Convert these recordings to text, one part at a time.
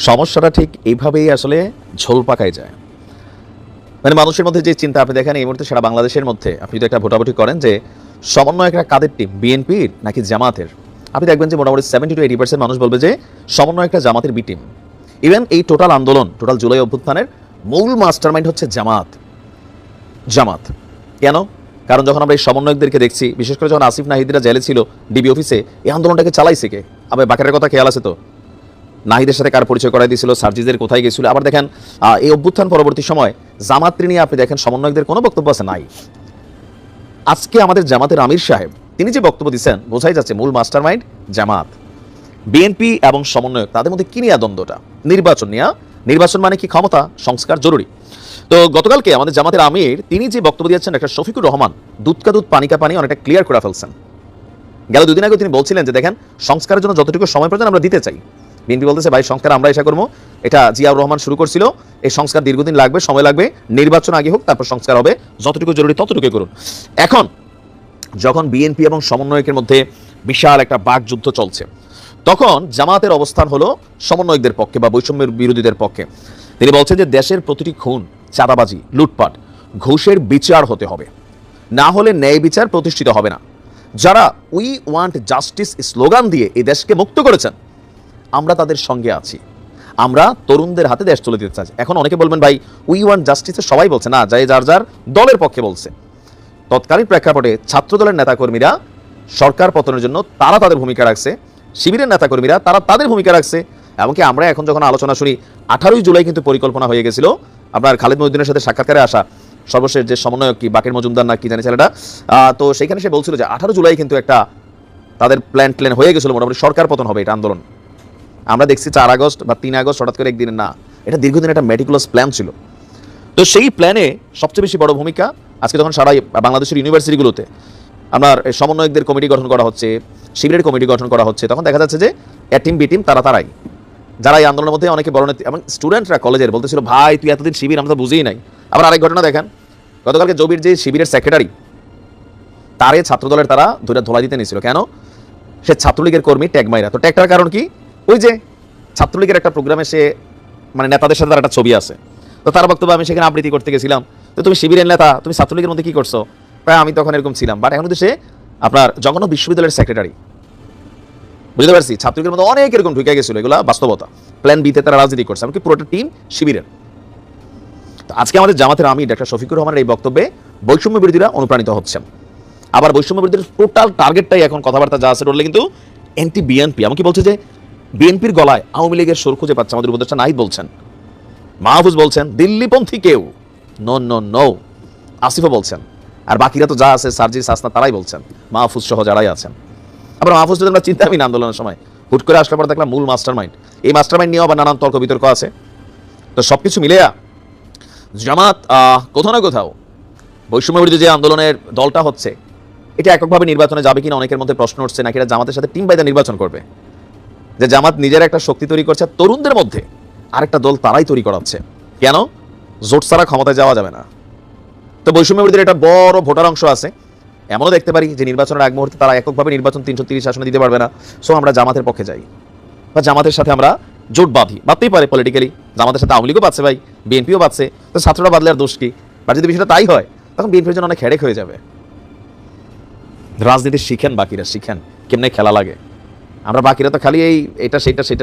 সমস্যাটা ঠিক এইভাবেই আসলে ঝোল পাকায় যায়। মানে মানুষের মধ্যে যে চিন্তা আপনি দেখেন এই মুহূর্তে সারা বাংলাদেশের মধ্যে আপনি যদি একটা ভোটাভুটি করেন যে সমন্বয়করা কাদের টিম, বিএনপির নাকি জামাতের, আপনি দেখবেন যে মোটামুটি 70-80% মানুষ বলবে যে সমন্বয়করা জামাতের বি টিম। ইভেন এই টোটাল আন্দোলন, টোটাল জুলাই অভ্যুত্থানের মূল মাস্টারমাইন্ড হচ্ছে জামাত। জামাত কেন? কারণ যখন আমরা এই সমন্বয়কদেরকে দেখছি, বিশেষ করে যখন আসিফ নাহিদিরা জেলে ছিল ডিবি অফিসে, এই আন্দোলনটাকে চালাইছে কে? আবার বাকেরের কথা খেয়াল আছে তো? নাহিদের সাথে কার পরিচয় করাই দিয়েছিল, সার্জিদের কোথায় গেছিল। আবার দেখেন এই অভ্যুত্থান পরবর্তী সময় জামাতকে নিয়ে আপনি দেখেন সমন্বয়কদের কোনো বক্তব্য আছে নাই। আজকে আমাদের জামাতের আমির সাহেব তিনি যে বক্তব্য দিচ্ছেন, বোঝাই যাচ্ছে মূল মাস্টারমাইন্ড জামাত। বিএনপি এবং সমন্বয়ক তাদের মধ্যে কি নিয়ে দ্বন্দ্বটা? নির্বাচন নিয়ে। নির্বাচন মানে কি? ক্ষমতা সংস্কার জরুরি। তো গতকালকে আমাদের জামাতের আমির তিনি যে বক্তব্য দিয়েছেন, একটা শফিকুর রহমান দুধ কা দুধ পানি কা পানি অনেকটা ক্লিয়ার করে ফেলছেন। গেল দুদিন আগে তিনি বলছিলেন যে দেখেন সংস্কারের জন্য যতটুকু সময় প্রয়োজন আমরা দিতে চাই। বিএনপি বলতেছে ভাই সংস্কার আমরা এসা করবো, এটা জিয়াউর রহমান শুরু করছিল, এই সংস্কার দীর্ঘদিন লাগবে, সময় লাগবে, নির্বাচন আগে হোক তারপর সংস্কার হবে, যতটুকু জরুরি ততটুকু করুন। এখন যখন বিএনপি এবং সমন্বয়কের মধ্যে বিশাল একটা বাকযুদ্ধ চলছে, তখন জামাতের অবস্থান হলো সমন্বয়কদের পক্ষে বা বৈষম্যের বিরোধীদের পক্ষে। তিনি বলছেন যে দেশের প্রতিটি খুন, চাঁদাবাজি, লুটপাট, ঘুষের বিচার হতে হবে, না হলে ন্যায় বিচার প্রতিষ্ঠিত হবে না। যারা উই ওয়ান্ট জাস্টিস স্লোগান দিয়ে এই দেশকে মুক্ত করেছেন, আমরা তাদের সঙ্গে আছি। আমরা তরুণদের হাতে দেশ তুলে দিতে চাই। এখন অনেকে বলবেন ভাই উই ওয়ান্ট জাস্টিসে সবাই বলছে না, যাই যার যার দলের পক্ষে বলছে। তৎকালীন প্রেক্ষাপটে ছাত্রদলের নেতাকর্মীরা সরকার পতনের জন্য তারা তাদের ভূমিকা রাখছে, শিবিরের নেতাকর্মীরা তারা তাদের ভূমিকা রাখছে। এমনকি আমরা এখন যখন আলোচনা শুনি 18ই জুলাই কিন্তু পরিকল্পনা হয়ে গেছিল আপনার খালেদ মহিউদ্দিনের সাথে সাক্ষাৎকারে আসা সর্বশেষ যে সমন্বয়ক কি বাকের মজুমদার না কি জানি ছেলেটা, তো সেখানে সে বলছিল যে 18 জুলাই কিন্তু একটা তাদের প্ল্যান হয়ে গেছিল, মোটামুটি সরকার পতন হবে এটা আন্দোলন। আমরা দেখছি 4 আগস্ট বা 3 আগস্ট হঠাৎ করে একদিনের না, এটা দীর্ঘদিন একটা মেটিকুলাস প্ল্যান ছিল। তো সেই প্ল্যানে সবচেয়ে বেশি বড় ভূমিকা আজকে যখন সারা বাংলাদেশের ইউনিভার্সিটিগুলোতে আপনার সমন্বয়কদের কমিটি গঠন করা হচ্ছে, শিবিরের কমিটি গঠন করা হচ্ছে, তখন দেখা যাচ্ছে যে এ টিম বি টিম তারাই যারা এই আন্দোলনের মধ্যে অনেকে বড় নেতা এবং স্টুডেন্টরা কলেজের বলতেছিল ভাই তুই এতদিন শিবির আমরা তো বুঝিই নাই। আবার আরেক ঘটনা দেখেন, গতকালকে জবির যে শিবিরের সেক্রেটারি তারে ছাত্রদলের তারা দুইটা ধোলাই দিতে নিয়েছিল। কেন? সে ছাত্রলীগের কর্মী, ট্যাগ মাইরা। তো ট্যাগটার কারণ কি? ওই যে ছাত্রলীগের একটা প্রোগ্রামে সে মানে নেতাদের সাথে তার একটা ছবি আছে, তো তার বক্তব্য আমি সেখানে আবৃত্তি করতে গেছিলাম, তো তুমি শিবিরের নেতা, তুমি ছাত্রলীগের মধ্যে কি করছো? প্রায় আমি তখন এরকম ছিলাম, বাট এখন তো সে আপনার জগন্নাথ বিশ্ববিদ্যালয়ের সেক্রেটারি। বুঝতে পারছি ছাত্রলীগের মধ্যে অনেক এরকম ঢুকে গেছিল, এগুলো বাস্তবতা। প্ল্যান বিতে তারা রাজনীতি করছে, এমনকি পুরোটা টিম শিবিরের। তো আজকে আমাদের জামাতের আমির ডাক্তার শফিকুর রহমানের এই বক্তব্যে বৈষম্য বিরোধীরা অনুপ্রাণিত হচ্ছেন। আবার বৈষম্য বিরোধীর টোটাল টার্গেটটাই এখন কথাবার্তা যা আছে বললে কিন্তু এন্টি বিএনপি। এমনকি বলছে যে বিএনপির গলায় আওয়ামী লীগের সুর খুঁজে পাচ্ছে। আমাদের উপদেষ্টা নাহিদ বলছেন, মাহফুজ বলছেন, দিল্লিপন্থী কেউ নো নো নো, আসিফও বলছেন, আর বাকিরা তো যা আছে সার্জিস হাসনা তারাই বলছেন, মাহফুজ সহ যারাই আছেন। আবার মাহফুজ যদি আমরা চিন্তা আমি না আন্দোলনের সময় হুট করে আসলে পরে দেখলাম মূল মাস্টারমাইন্ড। এই মাস্টারমাইন্ড নিয়েও আবার নানান তর্ক বিতর্ক আছে। তো সবকিছু মিলেয়া জামাত কোথাও না কোথাও বৈষম্য বিরোধী যে আন্দোলনের দলটা হচ্ছে, এটা এককভাবে নির্বাচনে যাবে কিনা অনেকের মধ্যে প্রশ্ন উঠছে, নাকি এটা জামাতের সাথে টিম বাইদা নির্বাচন করবে। যে জামাত নিজের একটা শক্তি তৈরি করছে, তরুণদের মধ্যে আরেকটা দল তারাই তৈরি করাচ্ছে। কেন? জোট ছাড়া ক্ষমতায় যাওয়া যাবে না। তো বৈষম্য বিরোধীর একটা বড় ভোটার অংশ আছে, এমনও দেখতে পারি যে নির্বাচনের আগ মুহূর্তে তারা এককভাবে নির্বাচন 330 আসনে দিতে পারবে না। সো আমরা জামাতের পক্ষে যাই বা জামাতের সাথে আমরা জোট বাঁধতেই পারে পলিটিক্যালি। জামাতের সাথে আওয়ামী লীগও বাঁচছে ভাই, বিএনপিও বাঁচছে, তো ছাত্ররা বাদলে আর দোষ কি? বা যদি বিষয়টা তাই হয় তখন বিএনপির জন্য অনেক হেডেক হয়ে যাবে। রাজনীতি শিখেন, বাকিরা শিখেন কেমনে খেলা লাগে। আমরা বাকিরা তো খালি এই এটা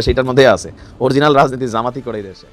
সেটার মধ্যে আছে, অরিজিনাল রাজনীতি জামাতি করে দেশে।